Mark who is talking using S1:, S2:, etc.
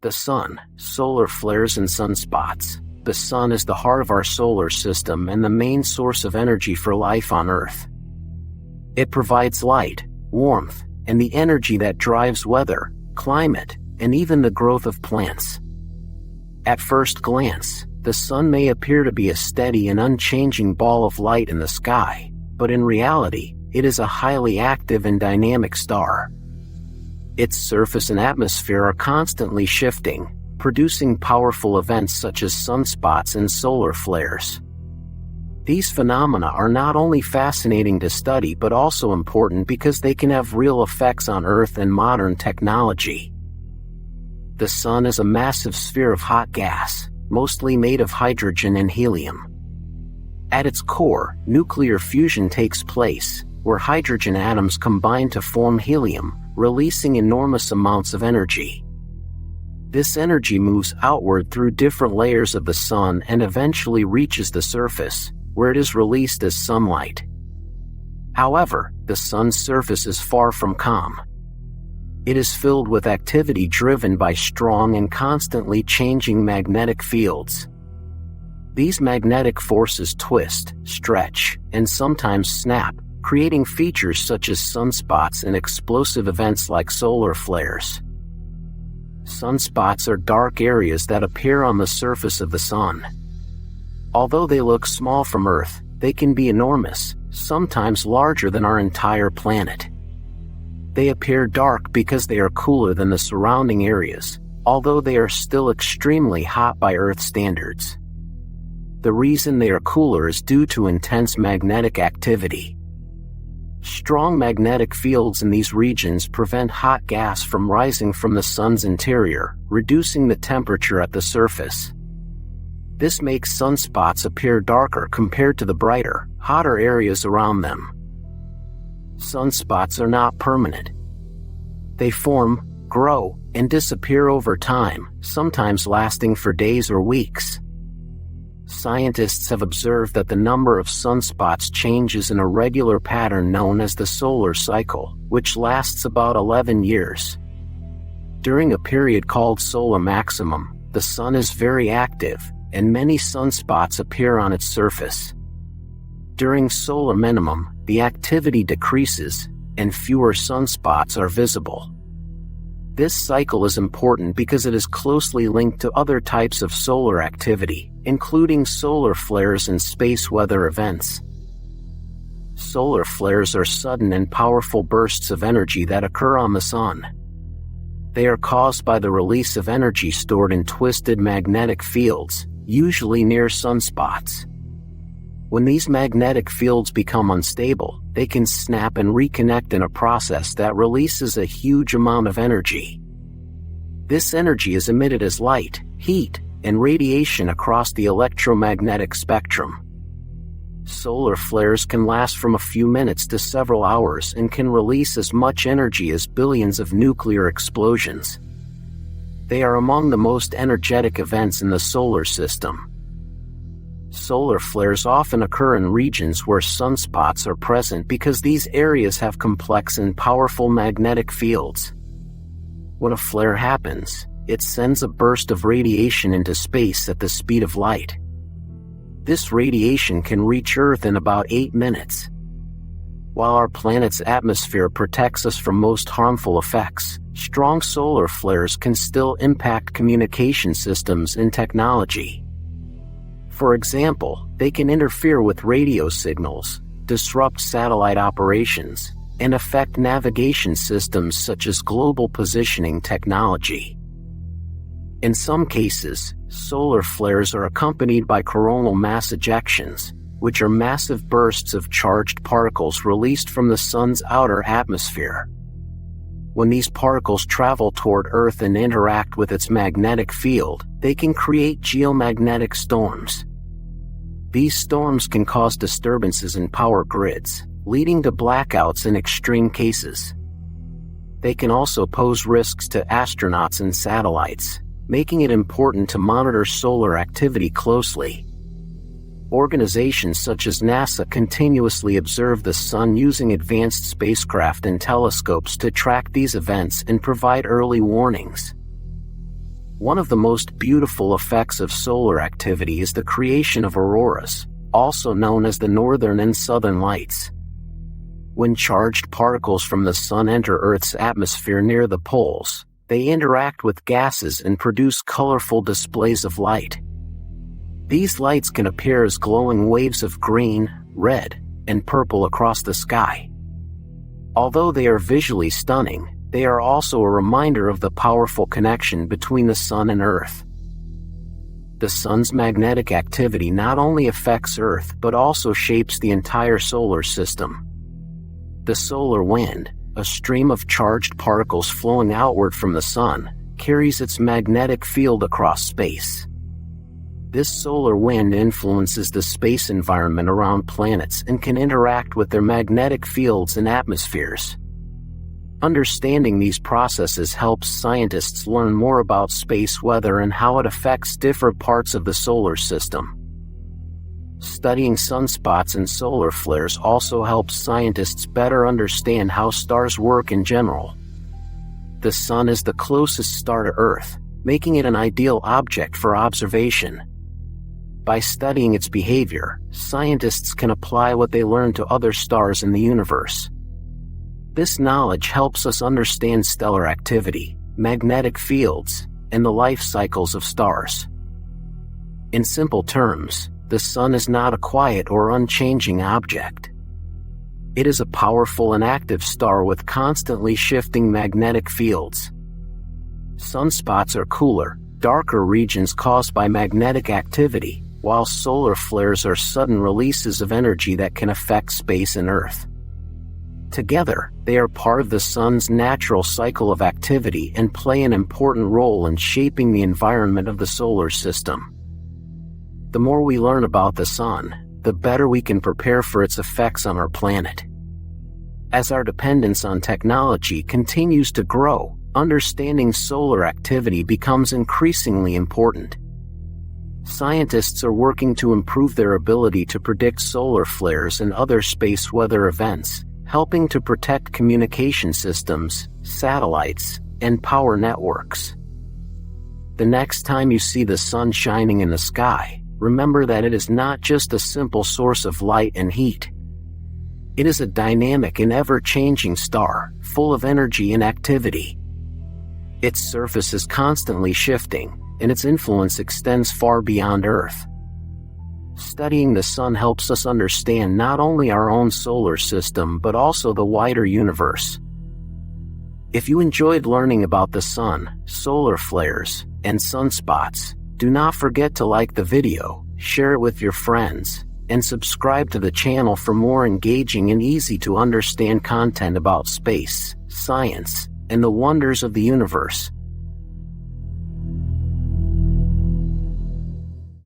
S1: The Sun, solar flares and sunspots. The Sun is the heart of our solar system and the main source of energy for life on Earth. It provides light, warmth, and the energy that drives weather, climate, and even the growth of plants. At first glance, the Sun may appear to be a steady and unchanging ball of light in the sky, but in reality, it is a highly active and dynamic star. Its surface and atmosphere are constantly shifting, producing powerful events such as sunspots and solar flares. These phenomena are not only fascinating to study but also important because they can have real effects on Earth and modern technology. The Sun is a massive sphere of hot gas, mostly made of hydrogen and helium. At its core, nuclear fusion takes place, where hydrogen atoms combine to form helium, releasing enormous amounts of energy. This energy moves outward through different layers of the Sun and eventually reaches the surface, where it is released as sunlight. However, the Sun's surface is far from calm. It is filled with activity driven by strong and constantly changing magnetic fields. These magnetic forces twist, stretch, and sometimes snap, creating features such as sunspots and explosive events like solar flares. Sunspots are dark areas that appear on the surface of the Sun. Although they look small from Earth, they can be enormous, sometimes larger than our entire planet. They appear dark because they are cooler than the surrounding areas, although they are still extremely hot by Earth standards. The reason they are cooler is due to intense magnetic activity. Strong magnetic fields in these regions prevent hot gas from rising from the Sun's interior, reducing the temperature at the surface. This makes sunspots appear darker compared to the brighter, hotter areas around them. Sunspots are not permanent. They form, grow, and disappear over time, sometimes lasting for days or weeks. Scientists have observed that the number of sunspots changes in a regular pattern known as the solar cycle, which lasts about 11 years. During a period called solar maximum, the Sun is very active, and many sunspots appear on its surface. During solar minimum, the activity decreases, and fewer sunspots are visible. This cycle is important because it is closely linked to other types of solar activity, including solar flares and space weather events. Solar flares are sudden and powerful bursts of energy that occur on the Sun. They are caused by the release of energy stored in twisted magnetic fields, usually near sunspots. When these magnetic fields become unstable, they can snap and reconnect in a process that releases a huge amount of energy. This energy is emitted as light, heat, and radiation across the electromagnetic spectrum. Solar flares can last from a few minutes to several hours and can release as much energy as billions of nuclear explosions. They are among the most energetic events in the solar system. Solar flares often occur in regions where sunspots are present because these areas have complex and powerful magnetic fields. When a flare happens, it sends a burst of radiation into space at the speed of light. This radiation can reach Earth in about 8 minutes. While our planet's atmosphere protects us from most harmful effects, strong solar flares can still impact communication systems and technology. For example, they can interfere with radio signals, disrupt satellite operations, and affect navigation systems such as global positioning technology. In some cases, solar flares are accompanied by coronal mass ejections, which are massive bursts of charged particles released from the Sun's outer atmosphere. When these particles travel toward Earth and interact with its magnetic field, they can create geomagnetic storms. These storms can cause disturbances in power grids, leading to blackouts in extreme cases. They can also pose risks to astronauts and satellites, making it important to monitor solar activity closely. Organizations such as NASA continuously observe the Sun using advanced spacecraft and telescopes to track these events and provide early warnings. One of the most beautiful effects of solar activity is the creation of auroras, also known as the northern and southern lights. When charged particles from the sun enter Earth's atmosphere near the poles, they interact with gases and produce colorful displays of light. These lights can appear as glowing waves of green, red, and purple across the sky. Although they are visually stunning, they are also a reminder of the powerful connection between the sun and Earth. The sun's magnetic activity not only affects Earth but also shapes the entire solar system. The solar wind, a stream of charged particles flowing outward from the sun, carries its magnetic field across space. This solar wind influences the space environment around planets and can interact with their magnetic fields and atmospheres. Understanding these processes helps scientists learn more about space weather and how it affects different parts of the solar system. Studying sunspots and solar flares also helps scientists better understand how stars work in general. The sun is the closest star to Earth, making it an ideal object for observation. By studying its behavior, scientists can apply what they learn to other stars in the universe. This knowledge helps us understand stellar activity, magnetic fields, and the life cycles of stars. In simple terms, the sun is not a quiet or unchanging object. It is a powerful and active star with constantly shifting magnetic fields. Sunspots are cooler, darker regions caused by magnetic activity, while solar flares are sudden releases of energy that can affect space and Earth. Together, they are part of the sun's natural cycle of activity and play an important role in shaping the environment of the solar system. The more we learn about the sun, the better we can prepare for its effects on our planet. As our dependence on technology continues to grow, understanding solar activity becomes increasingly important. Scientists are working to improve their ability to predict solar flares and other space weather events, helping to protect communication systems, satellites, and power networks. The next time you see the sun shining in the sky, remember that it is not just a simple source of light and heat. It is a dynamic and ever-changing star, full of energy and activity. Its surface is constantly shifting, and its influence extends far beyond Earth. Studying the sun helps us understand not only our own solar system but also the wider universe. If you enjoyed learning about the sun, solar flares, and sunspots, do not forget to like the video, share it with your friends, and subscribe to the channel for more engaging and easy to understand content about space, science, and the wonders of the universe.